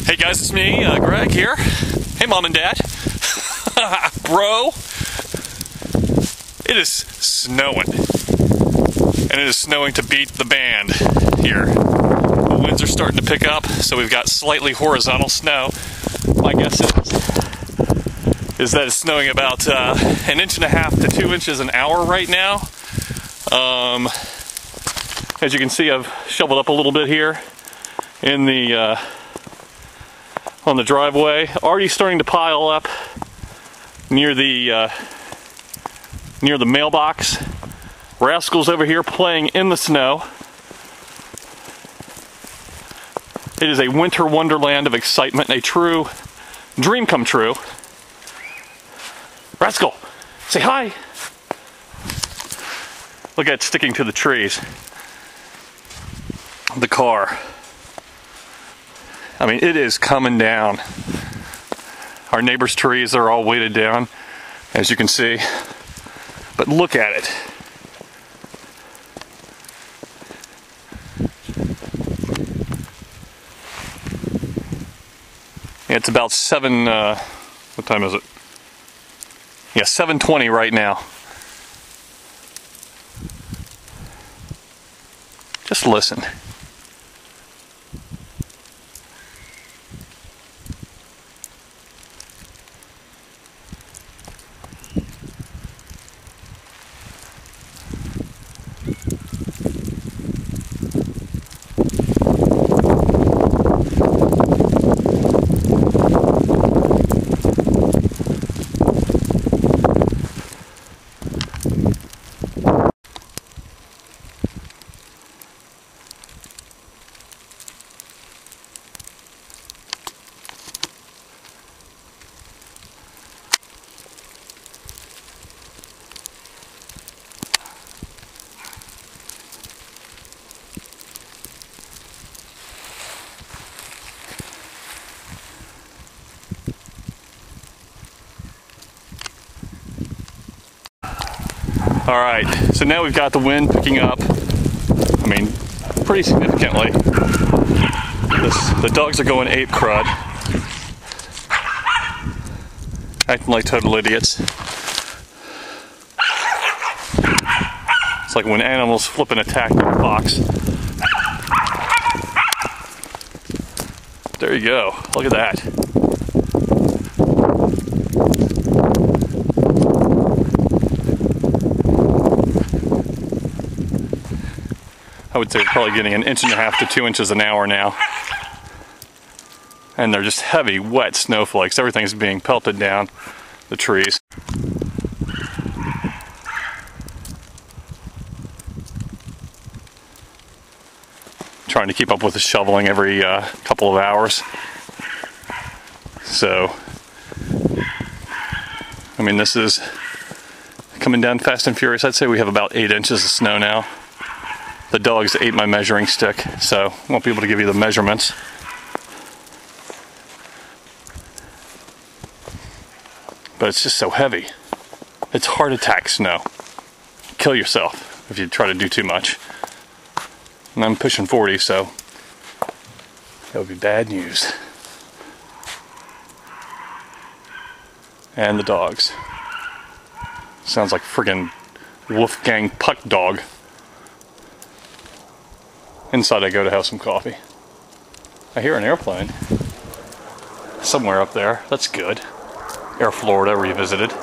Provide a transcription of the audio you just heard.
Hey guys, it's me, Greg here. Hey Mom and Dad. Bro. It is snowing. And it is snowing to beat the band here. The winds are starting to pick up, so we've got slightly horizontal snow. My guess is that it's snowing about 1.5 to 2 inches an hour right now. As you can see, I've shoveled up a little bit here in the on the driveway. Already starting to pile up near the mailbox. Rascal's over here playing in the snow. It is a winter wonderland of excitement, a true dream come true. Rascal, say hi. Look at it sticking to the trees. The car. I mean, it is coming down. Our neighbor's trees are all weighted down, as you can see. But look at it. It's about what time is it? Yeah, 7:20 right now. Just listen. Alright, so now we've got the wind picking up, I mean, pretty significantly. The dogs are going ape crud. Acting like total idiots. It's like when animals flip an attack on a fox. There you go, look at that. I would say we're probably getting 1.5 to 2 inches an hour now. And they're just heavy, wet snowflakes. Everything's being pelted down the trees. Trying to keep up with the shoveling every couple of hours. So, I mean, this is coming down fast and furious. I'd say we have about 8 inches of snow now. The dogs ate my measuring stick, so I won't be able to give you the measurements. But it's just so heavy. It's heart attack snow. Kill yourself if you try to do too much. And I'm pushing 40, so that would be bad news. And the dogs. Sounds like friggin' Wolfgang Puck dog. Inside I go to have some coffee. I hear an airplane somewhere up there. That's good. Air Florida revisited.